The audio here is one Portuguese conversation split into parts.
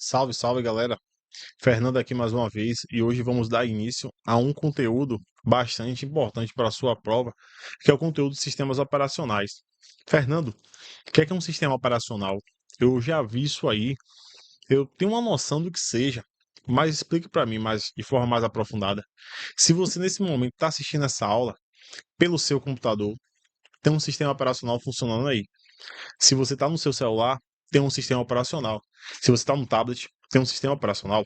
Salve, salve galera! Fernando aqui mais uma vez e hoje vamos dar início a um conteúdo bastante importante para a sua prova, que é o conteúdo de sistemas operacionais. Fernando, o que é um sistema operacional? Eu já vi isso aí, eu tenho uma noção do que seja, mas explique para mim de forma mais aprofundada. Se você nesse momento está assistindo essa aula pelo seu computador, tem um sistema operacional funcionando aí. Se você está no seu celular, tem um sistema operacional. Se você está no tablet, tem um sistema operacional.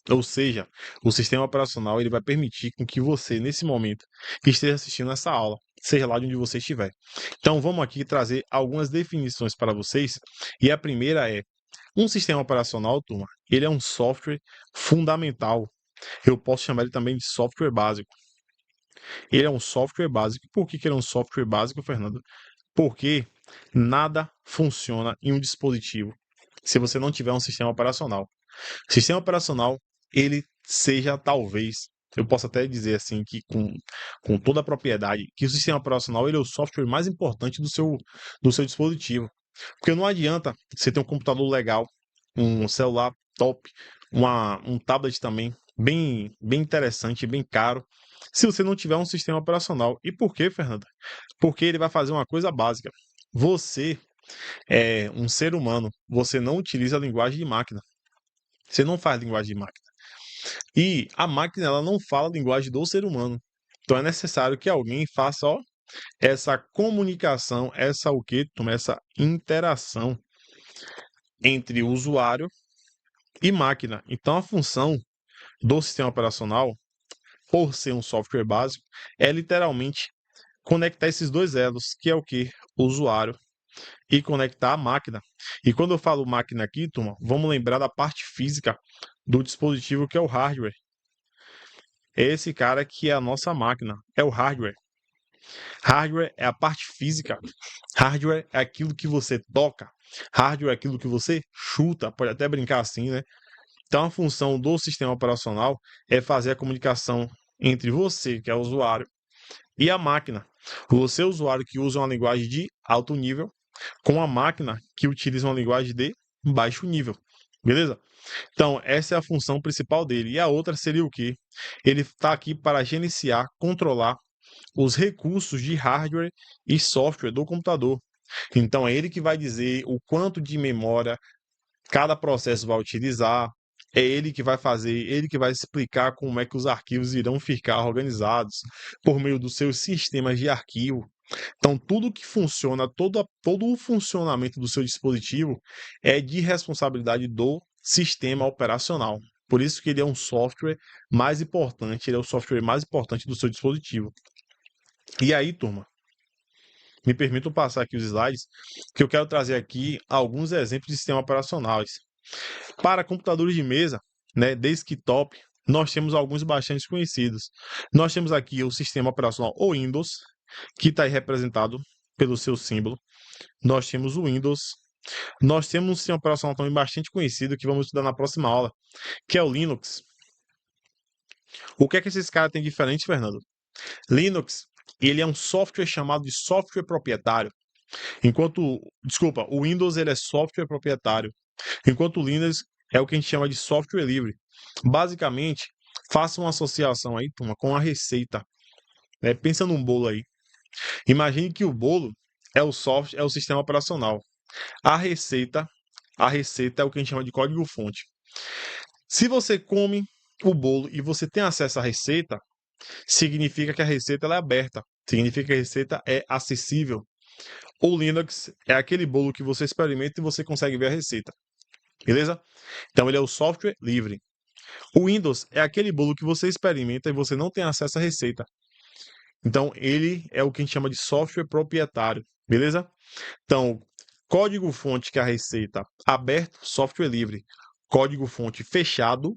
Ou seja, o sistema operacional ele vai permitir com que você, nesse momento, esteja assistindo essa aula, seja lá de onde você estiver. Então, vamos aqui trazer algumas definições para vocês. E a primeira é: um sistema operacional, turma, ele é um software fundamental. Eu posso chamar ele também de software básico. Ele é um software básico. Por que ele é um software básico, Fernando? Porque nada funciona em um dispositivo se você não tiver um sistema operacional. O sistema operacional, ele seja talvez, eu posso até dizer assim que com toda a propriedade, que o sistema operacional ele é o software mais importante do seu dispositivo. Porque não adianta você ter um computador legal, um celular top, um tablet também bem interessante, bem caro, se você não tiver um sistema operacional. E por quê, Fernanda? Porque ele vai fazer uma coisa básica. Você é um ser humano, você não utiliza a linguagem de máquina. Você não faz linguagem de máquina. E a máquina ela não fala a linguagem do ser humano. Então é necessário que alguém faça, ó, essa comunicação, essa o quê? Essa interação entre o usuário e máquina. Então a função do sistema operacional, por ser um software básico, é literalmente conectar esses dois elos, que é o que? O usuário e conectar a máquina. E quando eu falo máquina aqui, turma, vamos lembrar da parte física do dispositivo que é o hardware. É esse cara que é a nossa máquina, é o hardware. Hardware é a parte física. Hardware é aquilo que você toca. Hardware é aquilo que você chuta, pode até brincar assim, né? Então a função do sistema operacional é fazer a comunicação entre você, que é o usuário, e a máquina. Você, usuário que usa uma linguagem de alto nível, com a máquina que utiliza uma linguagem de baixo nível. Beleza? Então, essa é a função principal dele. E a outra seria o quê? Ele está aqui para gerenciar, controlar os recursos de hardware e software do computador. Então, é ele que vai dizer o quanto de memória cada processo vai utilizar, é ele que vai fazer, ele que vai explicar como é que os arquivos irão ficar organizados por meio dos seus sistemas de arquivo. Então, tudo que funciona, todo o funcionamento do seu dispositivo é de responsabilidade do sistema operacional. Por isso que ele é um software mais importante, ele é o software mais importante do seu dispositivo. E aí, turma, me permitam passar aqui os slides, que eu quero trazer aqui alguns exemplos de sistemas operacionais. Para computadores de mesa, né, desktop, nós temos alguns bastante conhecidos. Nós temos aqui o sistema operacional o Windows, que está aí representado pelo seu símbolo. Nós temos o Windows. Nós temos um sistema operacional também bastante conhecido que vamos estudar na próxima aula, que é o Linux. O que é que esses caras têm de diferente, Fernando? Linux, ele é um software chamado de software proprietário. Desculpa, o Windows ele é software proprietário, enquanto o Linux é o que a gente chama de software livre. Basicamente, faça uma associação aí, turma, com a receita. Pensa num bolo aí. Imagine que o bolo é o software, é o sistema operacional. A receita, a receita é o que a gente chama de código-fonte. Se você come o bolo e você tem acesso à receita, significa que a receita ela é aberta, significa que a receita é acessível. O Linux é aquele bolo que você experimenta e você consegue ver a receita. Beleza? Então ele é o software livre. O Windows é aquele bolo que você experimenta e você não tem acesso à receita. Então ele é o que a gente chama de software proprietário. Beleza? Então, código-fonte que é a receita aberto, software livre. Código-fonte fechado,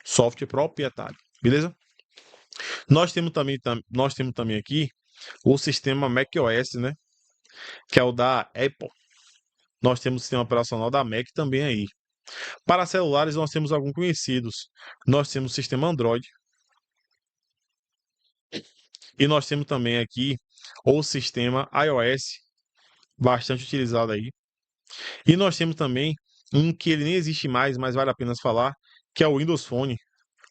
software proprietário. Beleza? Nós temos também aqui o sistema macOS, né? Que é o da Apple. Nós temos o sistema operacional da Mac também aí. Para celulares, nós temos alguns conhecidos. Nós temos o sistema Android. E nós temos também aqui o sistema iOS, bastante utilizado aí. E nós temos também um que ele nem existe mais, mas vale a pena falar, que é o Windows Phone.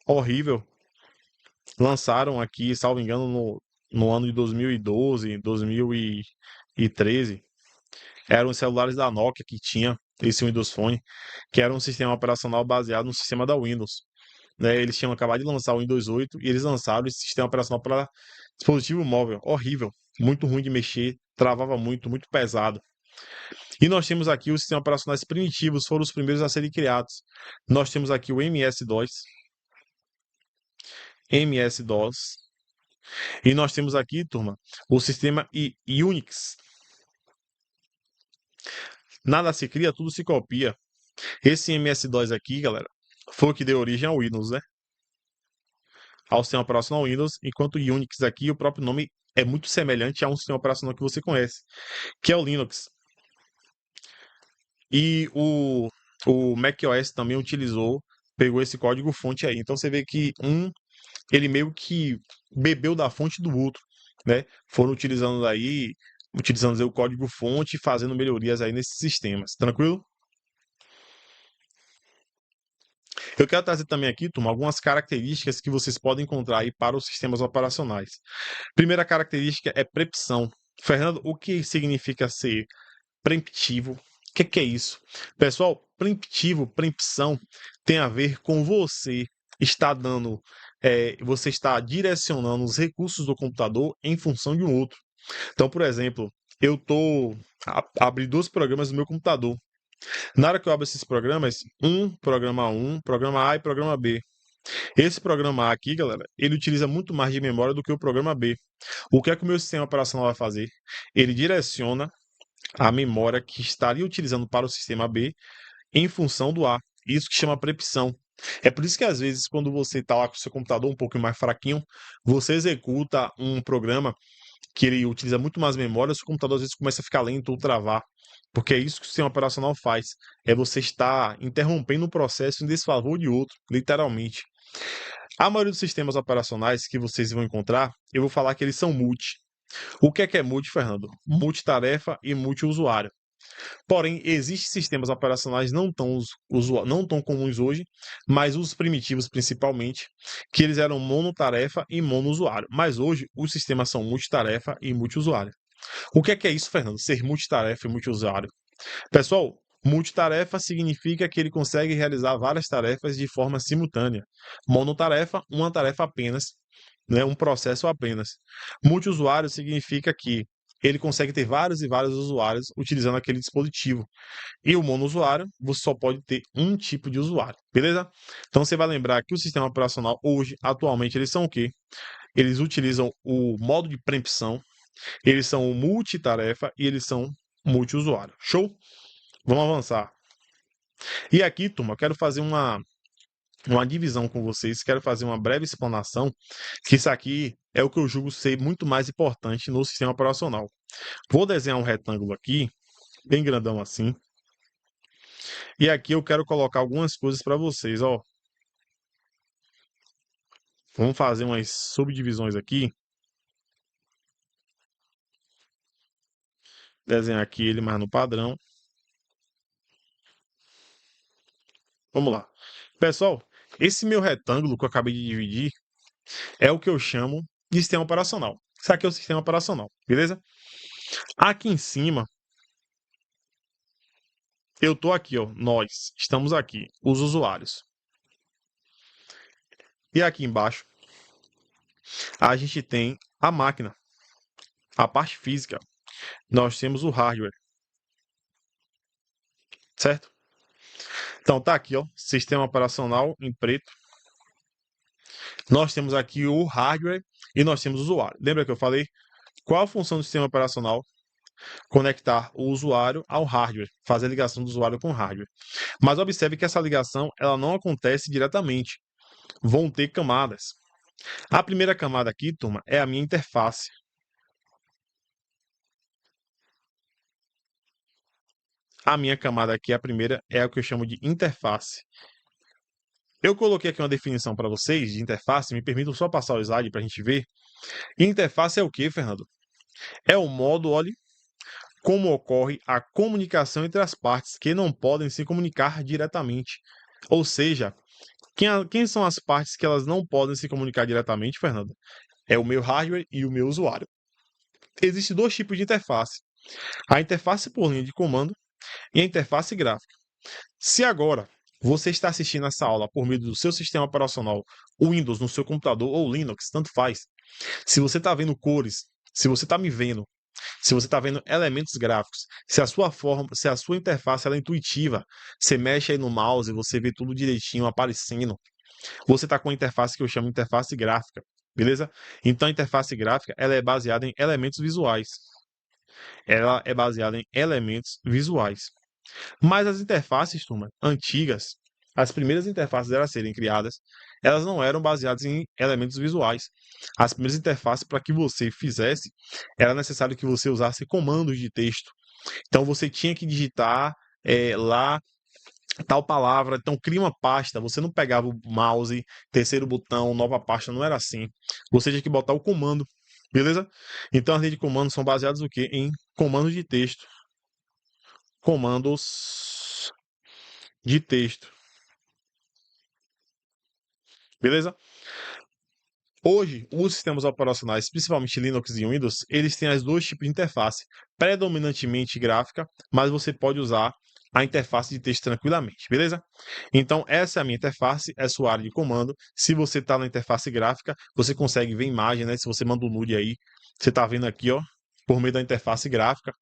Horrível. Lançaram aqui, salvo engano, no ano de 2012, 2013. Eram os celulares da Nokia que tinha esse Windows Phone, que era um sistema operacional baseado no sistema da Windows. Né? Eles tinham acabado de lançar o Windows 8 e eles lançaram esse sistema operacional para dispositivo móvel. Horrível, muito ruim de mexer, travava muito, muito pesado. E nós temos aqui os sistemas operacionais primitivos, foram os primeiros a serem criados. Nós temos aqui o MS-DOS, MS-DOS, e nós temos aqui, turma, o sistema Unix. Nada se cria, tudo se copia. Esse MS-DOS aqui, galera, foi o que deu origem ao Windows, né? Ao sistema operacional Windows, enquanto o Unix aqui, o próprio nome é muito semelhante a um sistema operacional que você conhece, que é o Linux. E o macOS também pegou esse código-fonte aí. Então você vê que ele meio que bebeu da fonte do outro, né? Foram utilizando o código-fonte e fazendo melhorias aí nesses sistemas. Tranquilo? Eu quero trazer também aqui, turma, algumas características que vocês podem encontrar aí para os sistemas operacionais. Primeira característica é preempção. Fernando, o que significa ser preemptivo? O que é isso? Pessoal, preempção tem a ver com você está direcionando os recursos do computador em função de um outro. Então, por exemplo, abri 2 programas no meu computador. Na hora que eu abro esses programas, programa A e programa B. Esse programa A aqui, galera, ele utiliza muito mais de memória do que o programa B. O que é que o meu sistema operacional vai fazer? Ele direciona a memória que estaria utilizando para o sistema B em função do A. Isso que chama preempção. É por isso que às vezes, quando você está lá com o seu computador um pouco mais fraquinho, você executa um programa que ele utiliza muito mais memória, o seu computador às vezes começa a ficar lento ou travar. Porque é isso que o sistema operacional faz. É você estar interrompendo um processo em desfavor de outro, literalmente. A maioria dos sistemas operacionais que vocês vão encontrar, eu vou falar que eles são multi. O que é multi, Fernando? Multitarefa e multiusuário. Porém, existem sistemas operacionais não tão comuns hoje, mas os primitivos principalmente, que eles eram monotarefa e monousuário. Mas hoje, os sistemas são multitarefa e multiusuário. O que é isso, Fernando? Ser multitarefa e multiusuário? Pessoal, multitarefa significa que ele consegue realizar várias tarefas de forma simultânea. Monotarefa, uma tarefa apenas, né, um processo apenas. Multiusuário significa que ele consegue ter vários e vários usuários utilizando aquele dispositivo. E o monousuário, você só pode ter um tipo de usuário, beleza? Então você vai lembrar que o sistema operacional hoje, atualmente, eles são o quê? Eles utilizam o modo de preempção, eles são multitarefa e eles são multiusuário. Show? Vamos avançar. E aqui, turma, eu quero fazer uma divisão com vocês, quero fazer uma breve explanação, que isso aqui é o que eu julgo ser muito mais importante no sistema operacional. Vou desenhar um retângulo aqui, bem grandão assim, e aqui eu quero colocar algumas coisas para vocês, ó. Vamos fazer umas subdivisões aqui. Desenhar aqui ele mais no padrão. Vamos lá. Pessoal, esse meu retângulo que eu acabei de dividir é o que eu chamo de sistema operacional. Isso aqui é o sistema operacional, beleza? Aqui em cima, eu tô aqui, ó. Nós estamos aqui, os usuários. E aqui embaixo, a gente tem a máquina, a parte física. Nós temos o hardware, certo? Então tá aqui, ó, sistema operacional em preto. Nós temos aqui o hardware e nós temos o usuário. Lembra que eu falei? Qual a função do sistema operacional? Conectar o usuário ao hardware, fazer a ligação do usuário com o hardware. Mas observe que essa ligação ela não acontece diretamente. Vão ter camadas. A primeira camada aqui, turma, é a minha interface. A minha camada aqui, a primeira, é o que eu chamo de interface. Eu coloquei aqui uma definição para vocês de interface, me permitam só passar o slide para a gente ver. Interface é o que, Fernando? É o modo, olha, como ocorre a comunicação entre as partes que não podem se comunicar diretamente. Ou seja, quem são as partes que elas não podem se comunicar diretamente, Fernando? É o meu hardware e o meu usuário. Existem dois tipos de interface: a interface por linha de comando e a interface gráfica. Se agora você está assistindo essa aula por meio do seu sistema operacional Windows no seu computador ou Linux, tanto faz. Se você está vendo cores, se você está me vendo, se você está vendo elementos gráficos, se a sua forma, se a sua interface ela é intuitiva, você mexe aí no mouse, você vê tudo direitinho aparecendo, você está com a interface que eu chamo de interface gráfica, beleza? Então a interface gráfica ela é baseada em elementos visuais. Ela é baseada em elementos visuais. Mas as interfaces, turma, antigas, as primeiras interfaces a serem criadas, elas não eram baseadas em elementos visuais. As primeiras interfaces, para que você fizesse, era necessário que você usasse comandos de texto. Então você tinha que digitar lá tal palavra, então cria uma pasta. Você não pegava o mouse, terceiro botão, nova pasta, não era assim. Você tinha que botar o comando, beleza? Então as linhas de comando são baseadas no quê? Em comandos de texto. Comandos de texto. Beleza? Hoje, os sistemas operacionais, principalmente Linux e Windows, eles têm as dois tipos de interface, predominantemente gráfica, mas você pode usar a interface de texto tranquilamente, beleza? Então, essa é a minha interface, é a sua área de comando. Se você está na interface gráfica, você consegue ver imagem, né? Se você manda um nude aí, você está vendo aqui, ó, por meio da interface gráfica.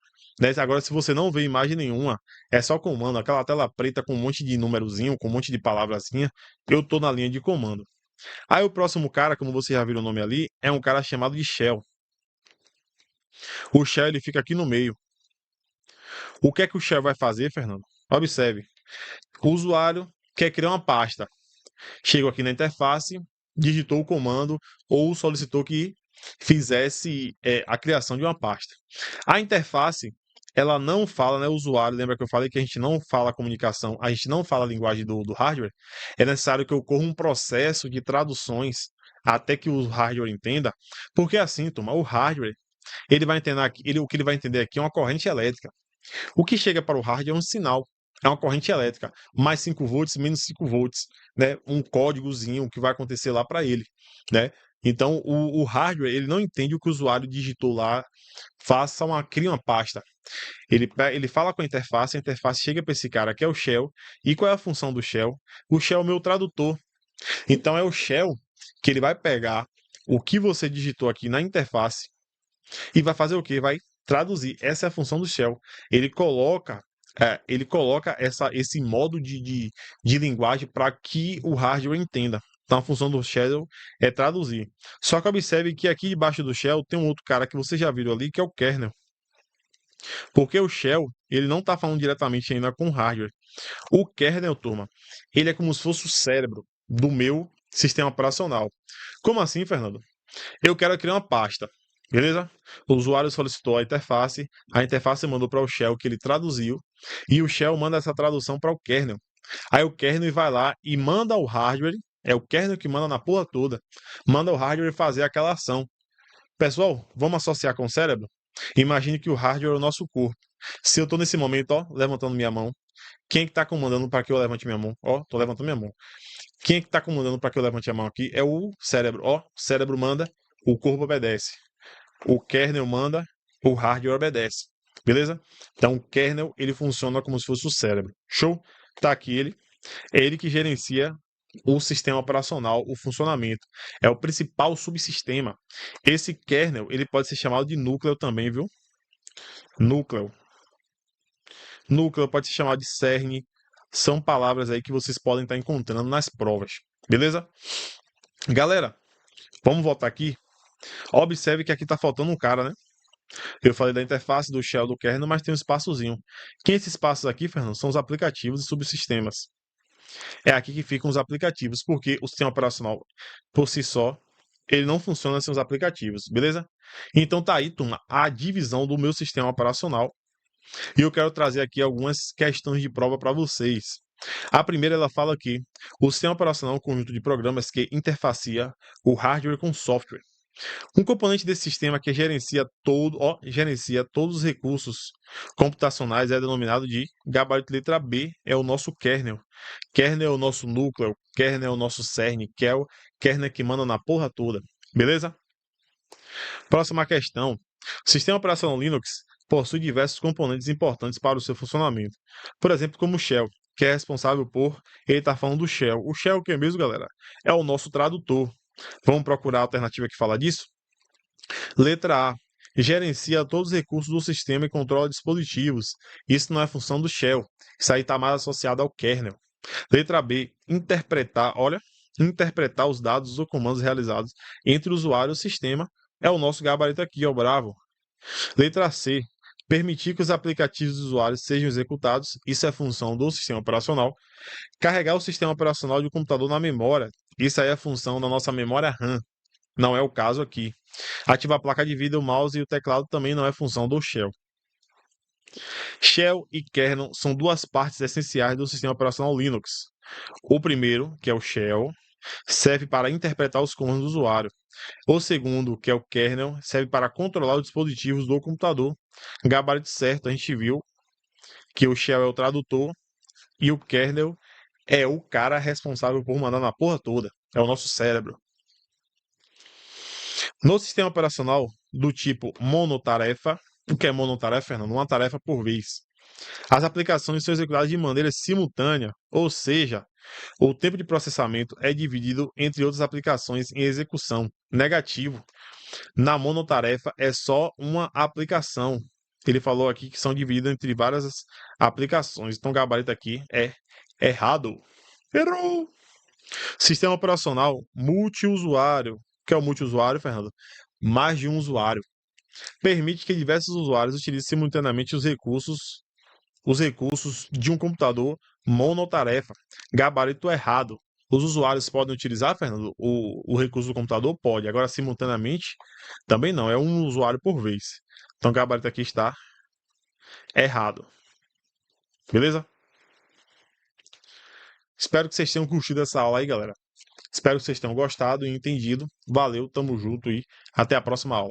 Né? Agora, se você não vê imagem nenhuma, é só comando, aquela tela preta com um monte de númerozinho, com um monte de palavrazinha, eu estou na linha de comando. Aí o próximo cara, como você já viu o nome ali, é um cara chamado de Shell. O Shell ele fica aqui no meio. O que é que o Shell vai fazer, Fernando? Observe. O usuário quer criar uma pasta. Chegou aqui na interface, digitou o comando ou solicitou que fizesse a criação de uma pasta. A interface, ela não fala, né, o usuário, lembra que eu falei que a gente não fala comunicação, a gente não fala a linguagem do hardware, é necessário que ocorra um processo de traduções até que o hardware entenda, porque assim, turma, o hardware, ele vai entender aqui, o que ele vai entender aqui é uma corrente elétrica. O que chega para o hardware é um sinal, é uma corrente elétrica, mais 5 volts, menos 5 volts, né? Um códigozinho que vai acontecer lá para ele, né? Então, o hardware, ele não entende o que o usuário digitou lá, cria uma pasta. Ele fala com a interface chega para esse cara que é o Shell. E qual é a função do Shell? O Shell é o meu tradutor. Então, é o Shell que ele vai pegar o que você digitou aqui na interface e vai fazer o quê? Vai traduzir. Essa é a função do Shell. Ele coloca, esse modo de linguagem para que o hardware entenda. Então a função do Shell é traduzir. Só que observe que aqui debaixo do Shell tem um outro cara que você já viu ali, que é o kernel. Porque o Shell, ele não está falando diretamente ainda com o hardware. O kernel, turma, ele é como se fosse o cérebro do meu sistema operacional. Como assim, Fernando? Eu quero criar uma pasta, beleza? O usuário solicitou a interface mandou para o Shell que ele traduziu, e o Shell manda essa tradução para o kernel. Aí o kernel vai lá e manda o hardware, é o kernel que manda na porra toda, manda o hardware fazer aquela ação. Pessoal, vamos associar com o cérebro? Imagine que o hardware é o nosso corpo. Se eu estou nesse momento, ó, levantando minha mão, quem é que está comandando para que eu levante minha mão? Ó, estou levantando minha mão. Quem é que está comandando para que eu levante a mão aqui? É o cérebro. Ó, o cérebro manda, o corpo obedece. O kernel manda, o hardware obedece. Beleza? Então o kernel ele funciona como se fosse o cérebro. Show? Tá aqui ele. É ele que gerencia o sistema operacional, o funcionamento. É o principal subsistema. Esse kernel ele pode ser chamado de núcleo também, viu? Núcleo. Núcleo pode ser chamado de cerne. São palavras aí que vocês podem estar encontrando nas provas. Beleza? Galera, vamos voltar aqui. Observe que aqui está faltando um cara, né? Eu falei da interface, do shell, do kernel, mas tem um espaçozinho. Quem é esses espaços aqui, Fernando? São os aplicativos e subsistemas. É aqui que ficam os aplicativos, porque o sistema operacional, por si só, ele não funciona sem os aplicativos, beleza? Então tá aí, turma, a divisão do meu sistema operacional. E eu quero trazer aqui algumas questões de prova para vocês. A primeira, ela fala que o sistema operacional é um conjunto de programas que interfacia o hardware com o software. Um componente desse sistema que gerencia todos os recursos computacionais é denominado de gabarito letra B, é o nosso kernel. Kernel é o nosso núcleo, kernel é o nosso cerne, kernel que manda na porra toda. Beleza? Próxima questão. O sistema operacional Linux possui diversos componentes importantes para o seu funcionamento. Por exemplo, como o Shell, que é responsável por... Ele está falando do Shell. O Shell, o que é mesmo, galera? É o nosso tradutor. Vamos procurar a alternativa que fala disso? Letra A. Gerencia todos os recursos do sistema e controla dispositivos. Isso não é função do Shell. Isso aí está mais associado ao kernel. Letra B. Interpretar os dados ou comandos realizados entre o usuário e o sistema. É o nosso gabarito aqui, ó, bravo. Letra C. Permitir que os aplicativos dos usuários sejam executados. Isso é função do sistema operacional. Carregar o sistema operacional de um computador na memória. Isso aí é função da nossa memória RAM. Não é o caso aqui. Ativar a placa de vídeo, o mouse e o teclado também não é função do Shell. Shell e kernel são duas partes essenciais do sistema operacional Linux. O primeiro, que é o Shell, serve para interpretar os comandos do usuário. O segundo, que é o kernel, serve para controlar os dispositivos do computador. Gabarito certo, a gente viu que o Shell é o tradutor e o kernel é o cara responsável por mandar na porra toda. É o nosso cérebro. No sistema operacional do tipo monotarefa, o que é monotarefa, Fernando? Uma tarefa por vez. As aplicações são executadas de maneira simultânea, ou seja, o tempo de processamento é dividido entre outras aplicações em execução. Negativo. Na monotarefa é só uma aplicação. Ele falou aqui que são divididas entre várias aplicações. Então, o gabarito aqui é errado. Errou! Sistema operacional multiusuário. O que é o multiusuário, Fernando? Mais de um usuário. Permite que diversos usuários utilizem simultaneamente os recursos de um computador monotarefa. Gabarito errado. Os usuários podem utilizar, Fernando, o recurso do computador? Pode. Agora, simultaneamente, também não. É um usuário por vez. Então, o gabarito aqui está errado. Beleza? Espero que vocês tenham curtido essa aula aí, galera. Espero que vocês tenham gostado e entendido. Valeu, tamo junto e até a próxima aula.